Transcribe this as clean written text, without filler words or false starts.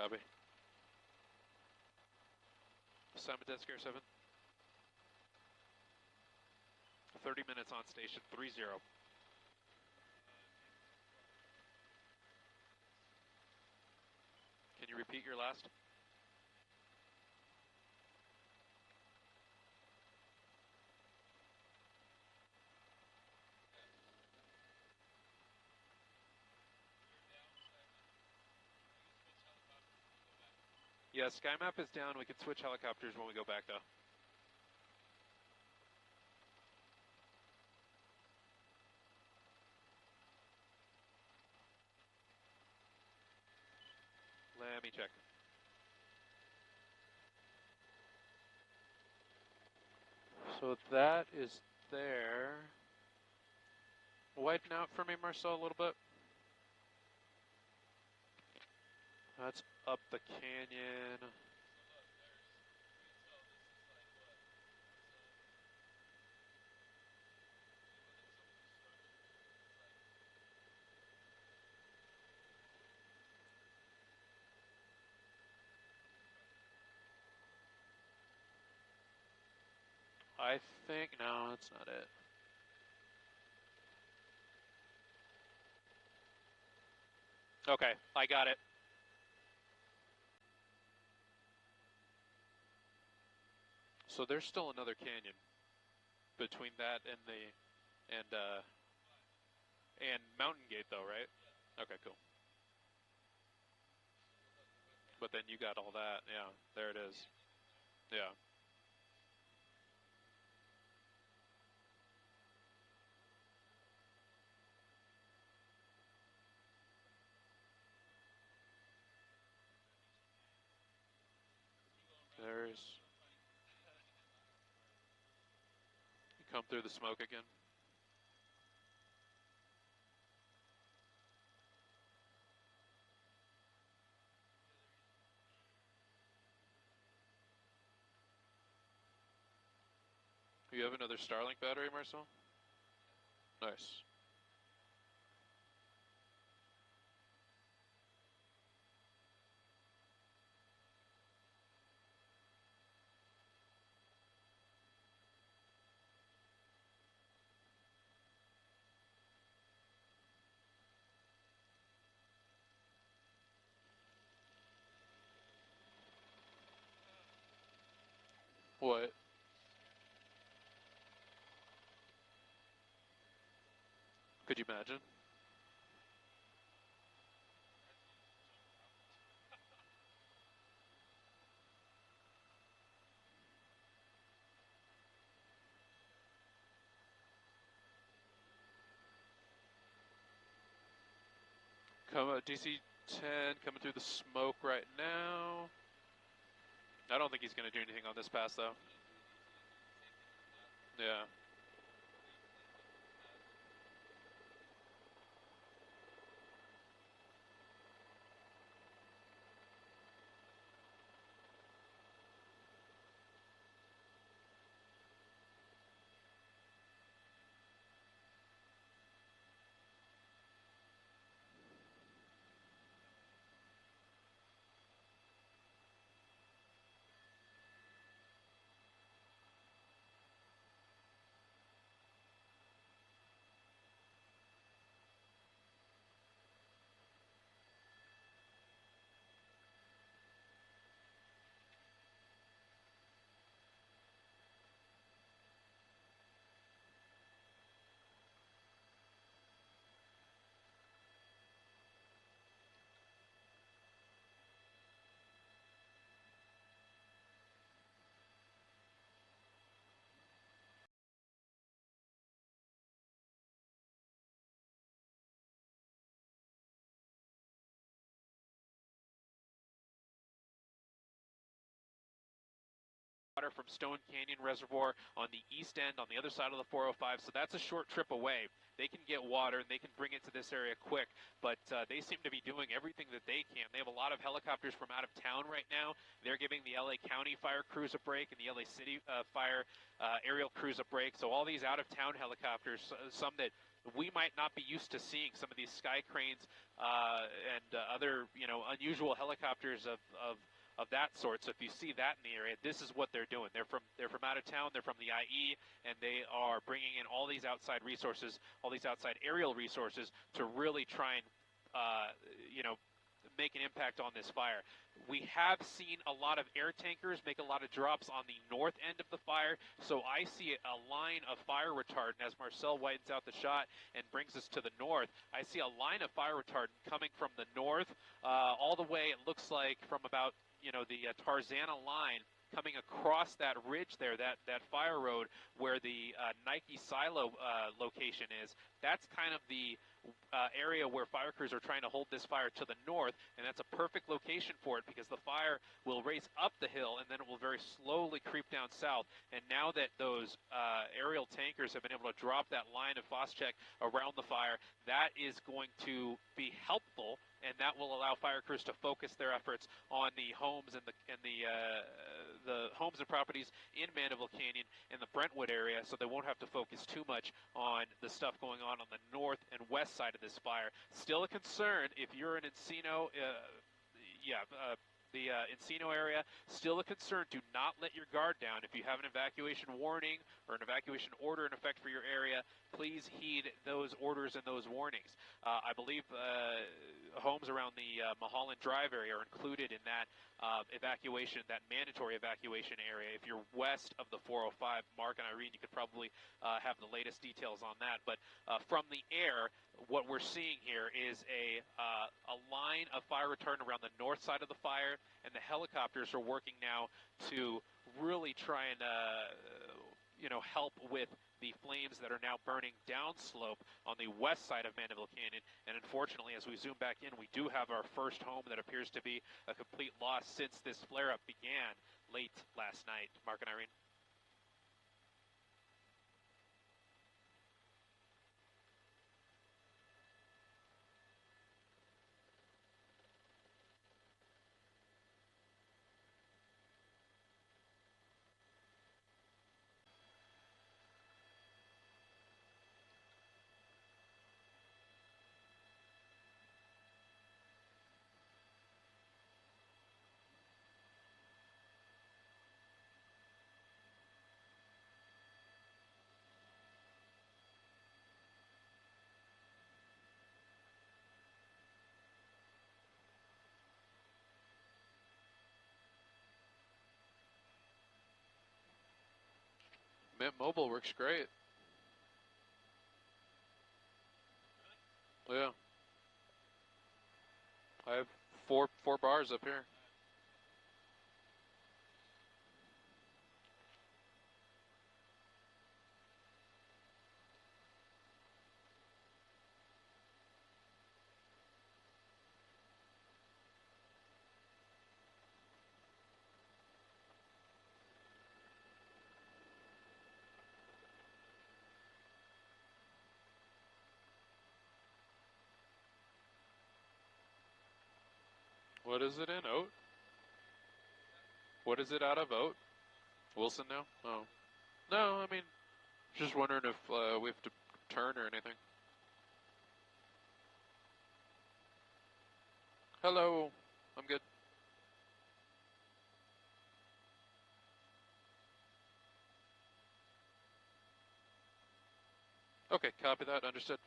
Copy. Simon Dead Scare 7. 30 minutes on station 30. Can you repeat your last? Yeah, sky map is down. We can switch helicopters when we go back, though. Let me check. So that is there. Widen out for me, Marcel, a little bit. That's up the canyon. I think, no, that's not it. Okay, I got it. So there's still another canyon between that and and Mountain Gate, though, right? Okay, cool. But then you got all that. Yeah, there it is. Yeah. There's. You come through the smoke again. You have another Starlink battery, Marcel? Nice. What? Could you imagine? DC-10 coming through the smoke right now. I don't think he's going to do anything on this pass, though. Yeah. water from Stone Canyon Reservoir on the east end, on the other side of the 405, so that's a short trip away. They can get water and they can bring it to this area quick, but they seem to be doing everything that they can. They have a lot of helicopters from out of town right now. They're giving the LA County fire crews a break and the LA City fire aerial crews a break. So all these out of town helicopters, some that we might not be used to seeing, some of these sky cranes and other unusual helicopters of that sort. So if you see that in the area, this is what they're doing. They're from out of town. They're from the IE, and they are bringing in all these outside resources, all these outside aerial resources to really try and make an impact on this fire. We have seen a lot of air tankers make a lot of drops on the north end of the fire, so I see a line of fire retardant as Marcel widens out the shot and brings us to the north. I see a line of fire retardant coming from the north all the way, it looks like, from about the Tarzana line, coming across that ridge there, that fire road where the Nike silo location is. That's kind of the area where fire crews are trying to hold this fire to the north, and that's a perfect location for it because the fire will race up the hill and then it will very slowly creep down south. And now that those aerial tankers have been able to drop that line of Phos-Chek around the fire, that is going to be helpful, and that will allow fire crews to focus their efforts on the homes and the homes and properties in Mandeville Canyon and the Brentwood area, so they won't have to focus too much on the stuff going on the north and west side of this fire. Still a concern if you're in Encino, the Encino area, still a concern. Do not let your guard down. If you have an evacuation warning or an evacuation order in effect for your area, please heed those orders and those warnings. I believe homes around the Mulholland Drive area are included in that evacuation, that mandatory evacuation area. If you're west of the 405, Mark and Irene, you could probably have the latest details on that. But from the air, what we're seeing here is a line of fire retardant around the north side of the fire, and the helicopters are working now to really try and help with the flames that are now burning downslope on the west side of Mandeville Canyon. And unfortunately, as we zoom back in, we do have our first home that appears to be a complete loss since this flare-up began late last night. Mark and Irene? Mint Mobile works great. Yeah. I have four bars up here. What is it in? Oat? What is it out of? Oat? Wilson now? Oh. No, I mean, just wondering if we have to turn or anything. Hello. I'm good. Okay, copy that. Understood.